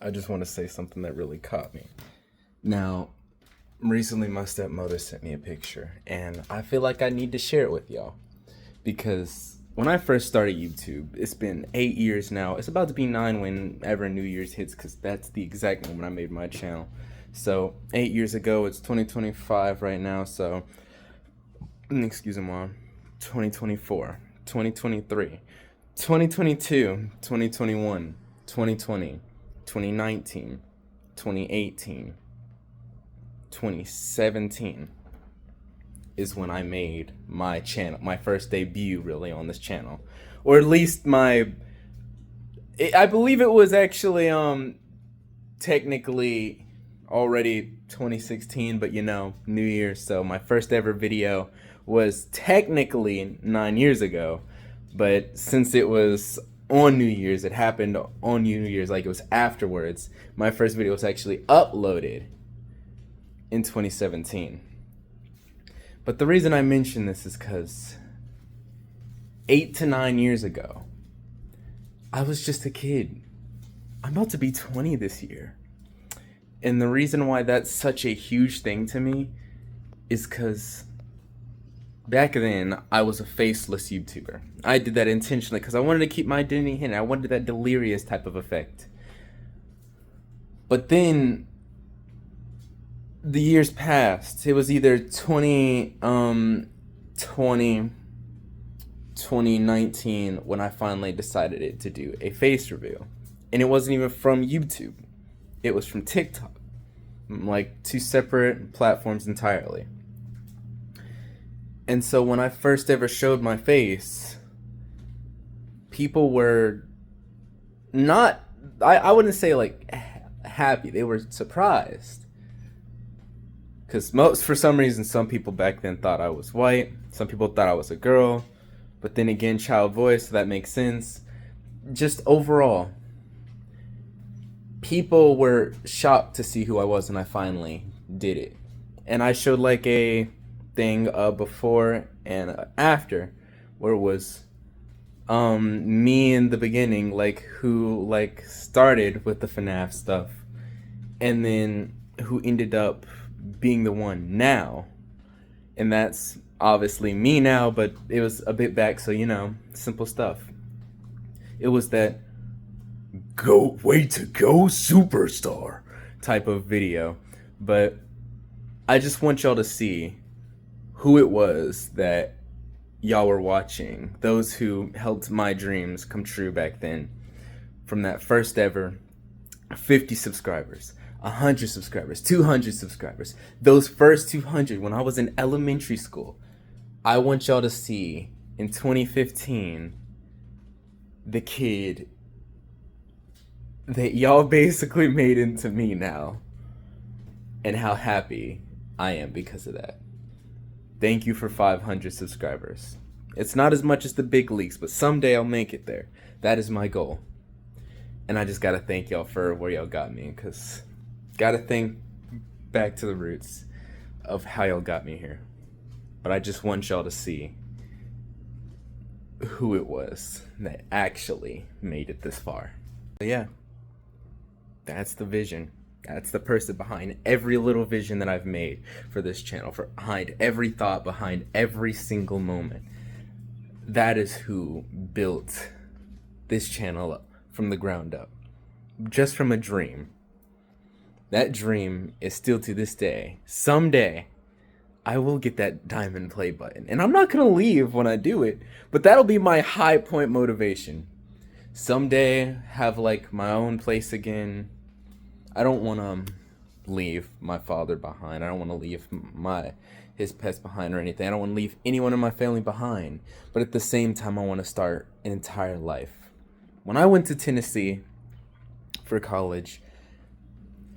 I just want to say something that really caught me. Now, recently my stepmother sent me a picture, and I feel like I need to share it with y'all. Because when I first started YouTube, it's been 8 years now. It's about to be 9 whenever New Year's hits, because that's the exact moment I made my channel. So, 8 years ago, it's 2025 right now, so, excuse me, Mom, 2024, 2023, 2022, 2021, 2020, 2019, 2018, 2017 is when I made my channel, my first debut really on this channel. Or at least I believe it was actually technically already 2016, but New Year, so my first ever video was technically 9 years ago. But since it was on New Year's, it happened on New Year's, like it was afterwards. My first video was actually uploaded in 2017. But the reason I mention this is because 8 to 9 years ago, I was just a kid. I'm about to be 20 this year. And the reason why that's such a huge thing to me is because back then, I was a faceless YouTuber. I did that intentionally because I wanted to keep my identity hidden. I wanted that delirious type of effect. But then, the years passed. It was either 2019 when I finally decided to do a face reveal. And it wasn't even from YouTube. It was from TikTok. Like, two separate platforms entirely. And so when I first ever showed my face, people were not, I wouldn't say like happy, they were surprised. Because for some reason, some people back then thought I was white, some people thought I was a girl, but then again, child voice, so that makes sense. Just overall, people were shocked to see who I was when I finally did it. And I showed like a thing before and after, where it was me in the beginning, like who like started with the FNAF stuff, and then who ended up being the one now. And that's obviously me now, but it was a bit back, so simple stuff. It was that way to go superstar type of video. But I just want y'all to see who it was that y'all were watching, those who helped my dreams come true back then. From that first ever 50 subscribers, 100 subscribers, 200 subscribers, those first 200 when I was in elementary school. I want y'all to see in 2015 the kid that y'all basically made into me now, and how happy I am because of that. Thank you for 500 subscribers. It's not as much as the big leagues, but someday I'll make it there. That is my goal. And I just gotta thank y'all for where y'all got me, because gotta think back to the roots of how y'all got me here. But I just want y'all to see who it was that actually made it this far. But yeah, that's the vision. That's the person behind every little vision that I've made for this channel, behind every thought, behind every single moment. That is who built this channel up from the ground up, just from a dream. That dream is still to this day. Someday, I will get that diamond play button. And I'm not going to leave when I do it, but that'll be my high point motivation. Someday, have like my own place again. I don't want to leave my father behind. I don't want to leave his pets behind or anything. I don't want to leave anyone in my family behind. But at the same time, I want to start an entire life. When I went to Tennessee for college,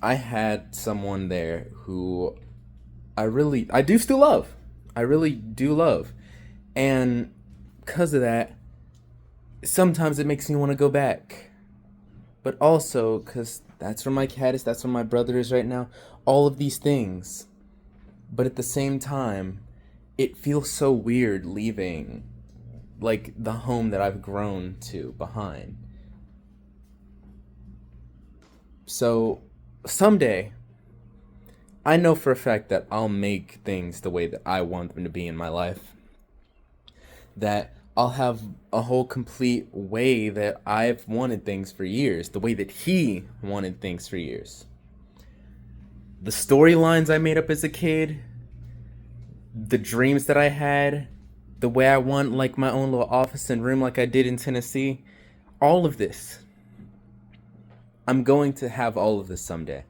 I had someone there who I do still love. I really do love. And because of that, sometimes it makes me want to go back. But also, because that's where my cat is, that's where my brother is right now, all of these things. But at the same time, it feels so weird leaving, like, the home that I've grown to behind. So someday, I know for a fact that I'll make things the way that I want them to be in my life. That I'll have a whole complete way that I've wanted things for years, the way that he wanted things for years. The storylines I made up as a kid, the dreams that I had, the way I want like my own little office and room like I did in Tennessee, all of this. I'm going to have all of this someday.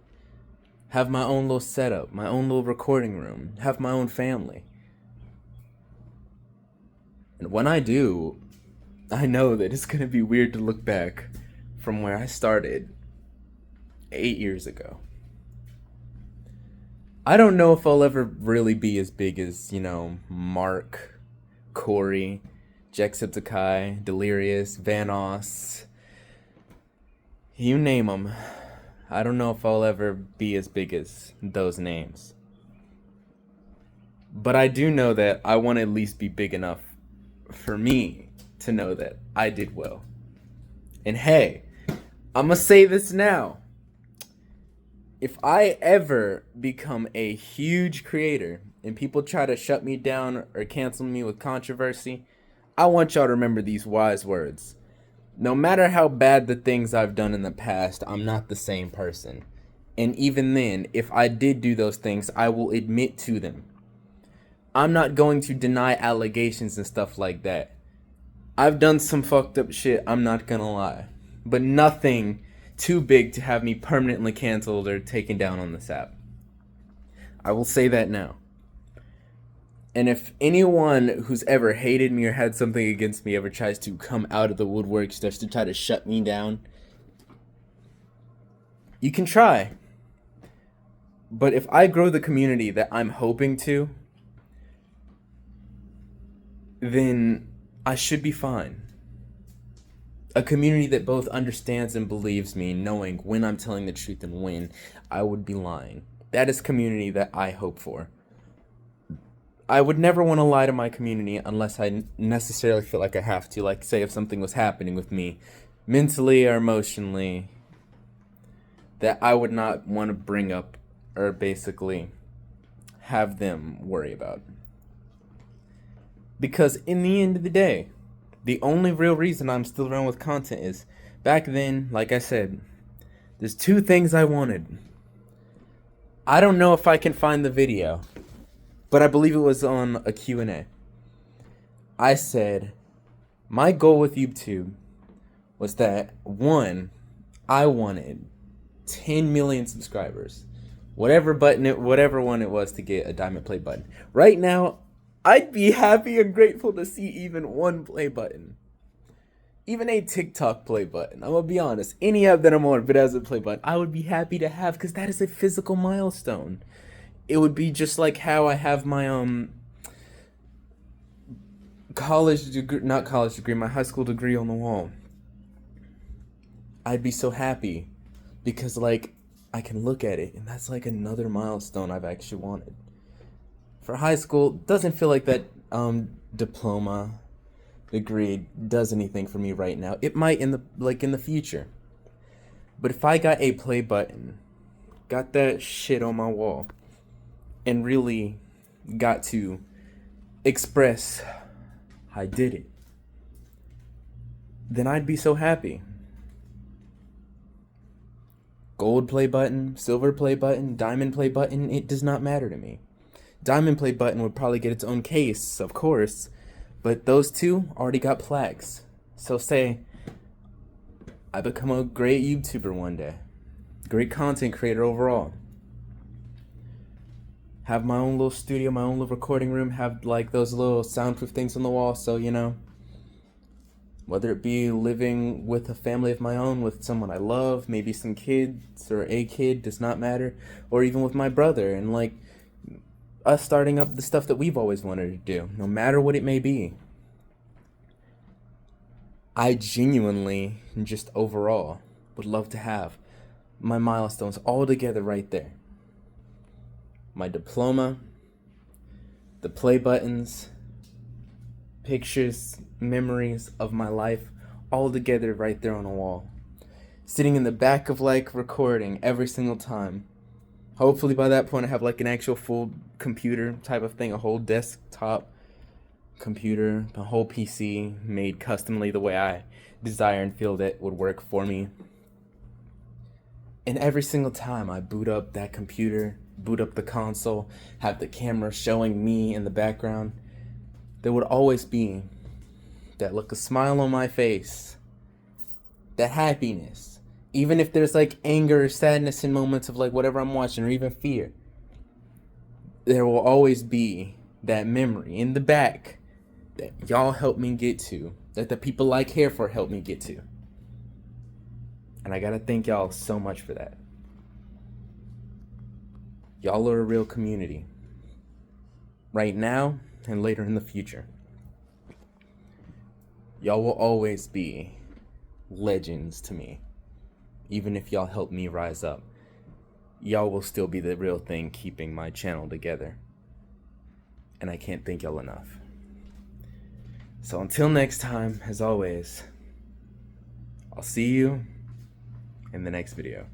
Have my own little setup, my own little recording room, have my own family. And when I do, I know that it's going to be weird to look back from where I started 8 years ago. I don't know if I'll ever really be as big as, Mark, Corey, Jacksepticeye, Delirious, Vanoss, you name them. I don't know if I'll ever be as big as those names. But I do know that I want to at least be big enough for me to know that I did well. And hey, I'm going to say this now. If I ever become a huge creator and people try to shut me down or cancel me with controversy, I want y'all to remember these wise words. No matter how bad the things I've done in the past, I'm not the same person. And even then, if I did do those things, I will admit to them. I'm not going to deny allegations and stuff like that. I've done some fucked up shit, I'm not gonna lie. But nothing too big to have me permanently canceled or taken down on this app. I will say that now. And if anyone who's ever hated me or had something against me ever tries to come out of the woodworks just to try to shut me down, you can try. But if I grow the community that I'm hoping to, then I should be fine. A community that both understands and believes me, knowing when I'm telling the truth and when I would be lying. That is community that I hope for. I would never want to lie to my community unless I necessarily feel like I have to. Like, say, if something was happening with me, mentally or emotionally, that I would not want to bring up or basically have them worry about. Because in the end of the day, the only real reason I'm still around with content is, back then, like I said, there's two things I wanted. I don't know if I can find the video, but I believe it was on a Q&A. I said, my goal with YouTube was that, one, I wanted 10 million subscribers. Whatever one it was to get a diamond play button. Right now, I'd be happy and grateful to see even one play button. Even a TikTok play button. I'm gonna be honest. Any app that I'm on, if it has a play button, I would be happy to have, because that is a physical milestone. It would be just like how I have my my high school degree on the wall. I'd be so happy because like I can look at it and that's like another milestone I've actually wanted. For high school, doesn't feel like that diploma degree does anything for me right now. It might in the future. But if I got a play button, got that shit on my wall, and really got to express I did it, then I'd be so happy. Gold play button, silver play button, diamond play button, it does not matter to me. Diamond play button would probably get its own case, of course, but those two already got plaques. So say I become a great YouTuber one day, great content creator overall, have my own little studio, my own little recording room, have like those little soundproof things on the wall, so whether it be living with a family of my own, with someone I love, maybe some kids or a kid, does not matter, or even with my brother, and like us starting up the stuff that we've always wanted to do, no matter what it may be. I genuinely, just overall, would love to have my milestones all together right there. My diploma, the play buttons, pictures, memories of my life, all together right there on a wall. sitting in the back of like recording every single time. Hopefully by that point I have like an actual full computer type of thing, a whole desktop computer, a whole PC made customly the way I desire and feel that would work for me. And every single time I boot up that computer, boot up the console, have the camera showing me in the background, there would always be that look of smile on my face, that happiness. Even if there's like anger or sadness in moments of like whatever I'm watching, or even fear, there will always be that memory in the back that y'all helped me get to, that the people I care for helped me get to. And I gotta thank y'all so much for that. Y'all are a real community. Right now and later in the future. Y'all will always be legends to me. Even if y'all help me rise up, y'all will still be the real thing keeping my channel together. And I can't thank y'all enough. So until next time, as always, I'll see you in the next video.